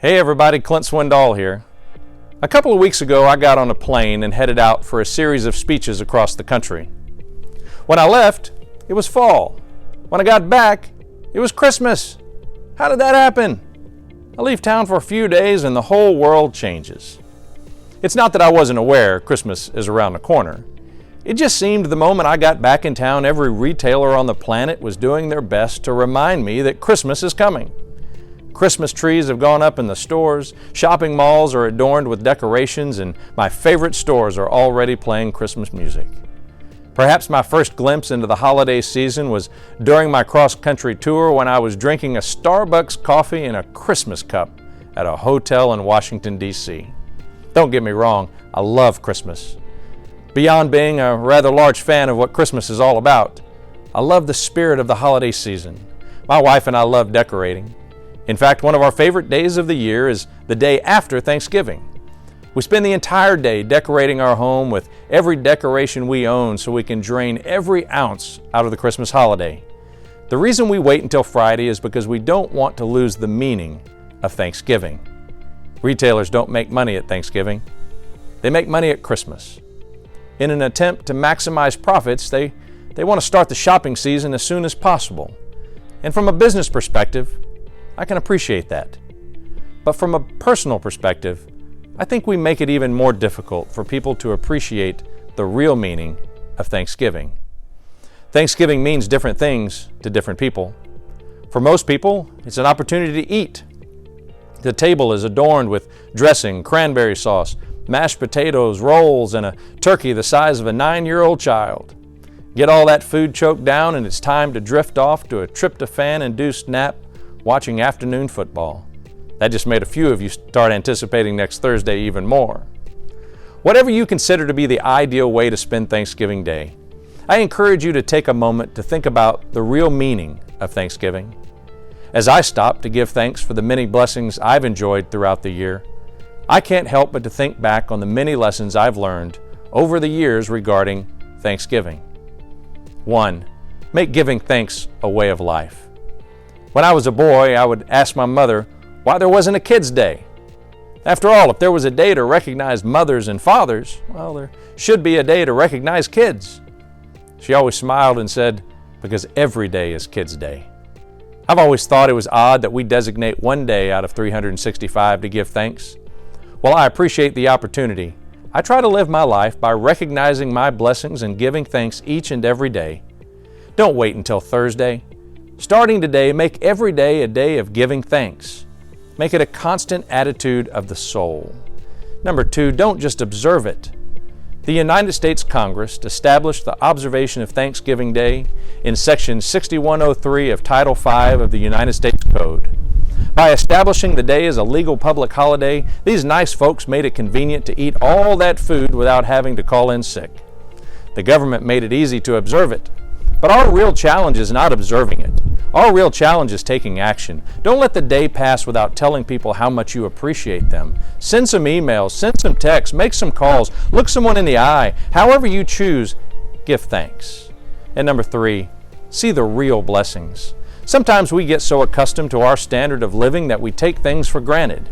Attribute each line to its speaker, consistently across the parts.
Speaker 1: Hey everybody, Clint Swindoll here. A couple of weeks ago I got on a plane and headed out for a series of speeches across the country. When I left, it was fall. When I got back, it was Christmas. How did that happen? I leave town for a few days and the whole world changes. It's not that I wasn't aware Christmas is around the corner. It just seemed the moment I got back in town, every retailer on the planet was doing their best to remind me that Christmas is coming. Christmas trees have gone up in the stores, shopping malls are adorned with decorations, and my favorite stores are already playing Christmas music. Perhaps my first glimpse into the holiday season was during my cross-country tour when I was drinking a Starbucks coffee in a Christmas cup at a hotel in Washington, D.C. Don't get me wrong, I love Christmas. Beyond being a rather large fan of what Christmas is all about, I love the spirit of the holiday season. My wife and I love decorating. In fact, one of our favorite days of the year is the day after Thanksgiving. We spend the entire day decorating our home with every decoration we own so we can drain every ounce out of the Christmas holiday. The reason we wait until Friday is because we don't want to lose the meaning of Thanksgiving. Retailers don't make money at Thanksgiving. They make money at Christmas. In an attempt to maximize profits, they want to start the shopping season as soon as possible. And from a business perspective, I can appreciate that. But from a personal perspective, I think we make it even more difficult for people to appreciate the real meaning of Thanksgiving. Thanksgiving means different things to different people. For most people, it's an opportunity to eat. The table is adorned with dressing, cranberry sauce, mashed potatoes, rolls, and a turkey the size of a 9-year-old child. Get all that food choked down and it's time to drift off to a tryptophan-induced nap watching afternoon football. That just made a few of you start anticipating next Thursday even more. Whatever you consider to be the ideal way to spend Thanksgiving Day, I encourage you to take a moment to think about the real meaning of Thanksgiving. As I stop to give thanks for the many blessings I've enjoyed throughout the year, I can't help but to think back on the many lessons I've learned over the years regarding Thanksgiving. 1. Make giving thanks a way of life. When I was a boy, I would ask my mother why there wasn't a Kids' Day. After all, if there was a day to recognize mothers and fathers, well, there should be a day to recognize kids. She always smiled and said, because every day is Kids' Day. I've always thought it was odd that we designate one day out of 365 to give thanks. While I appreciate the opportunity, I try to live my life by recognizing my blessings and giving thanks each and every day. Don't wait until Thursday. Starting today, make every day a day of giving thanks. Make it a constant attitude of the soul. Number 2, don't just observe it. The United States Congress established the observation of Thanksgiving Day in Section 6103 of Title V of the United States Code. By establishing the day as a legal public holiday, these nice folks made it convenient to eat all that food without having to call in sick. The government made it easy to observe it. But our real challenge is not observing it. Our real challenge is taking action. Don't let the day pass without telling people how much you appreciate them. Send some emails, send some texts, make some calls, look someone in the eye. However you choose, give thanks. And number 3, see the real blessings. Sometimes we get so accustomed to our standard of living that we take things for granted.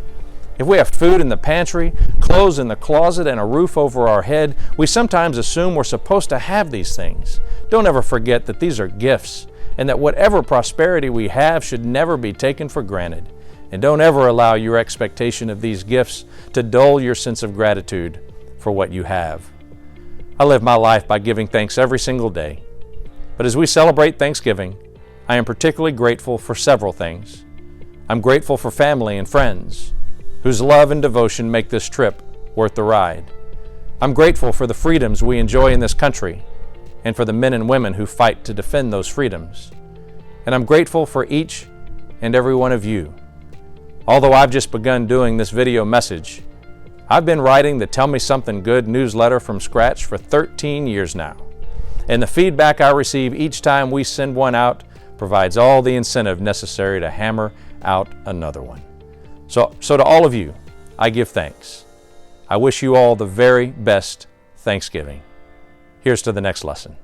Speaker 1: If we have food in the pantry, clothes in the closet, and a roof over our head, we sometimes assume we're supposed to have these things. Don't ever forget that these are gifts, and that whatever prosperity we have should never be taken for granted. And don't ever allow your expectation of these gifts to dull your sense of gratitude for what you have. I live my life by giving thanks every single day. But as we celebrate Thanksgiving, I am particularly grateful for several things. I'm grateful for family and friends whose love and devotion make this trip worth the ride. I'm grateful for the freedoms we enjoy in this country and for the men and women who fight to defend those freedoms. And I'm grateful for each and every one of you. Although I've just begun doing this video message, I've been writing the Tell Me Something Good newsletter from scratch for 13 years now. And the feedback I receive each time we send one out provides all the incentive necessary to hammer out another one. So to all of you, I give thanks. I wish you all the very best Thanksgiving. Here's to the next lesson.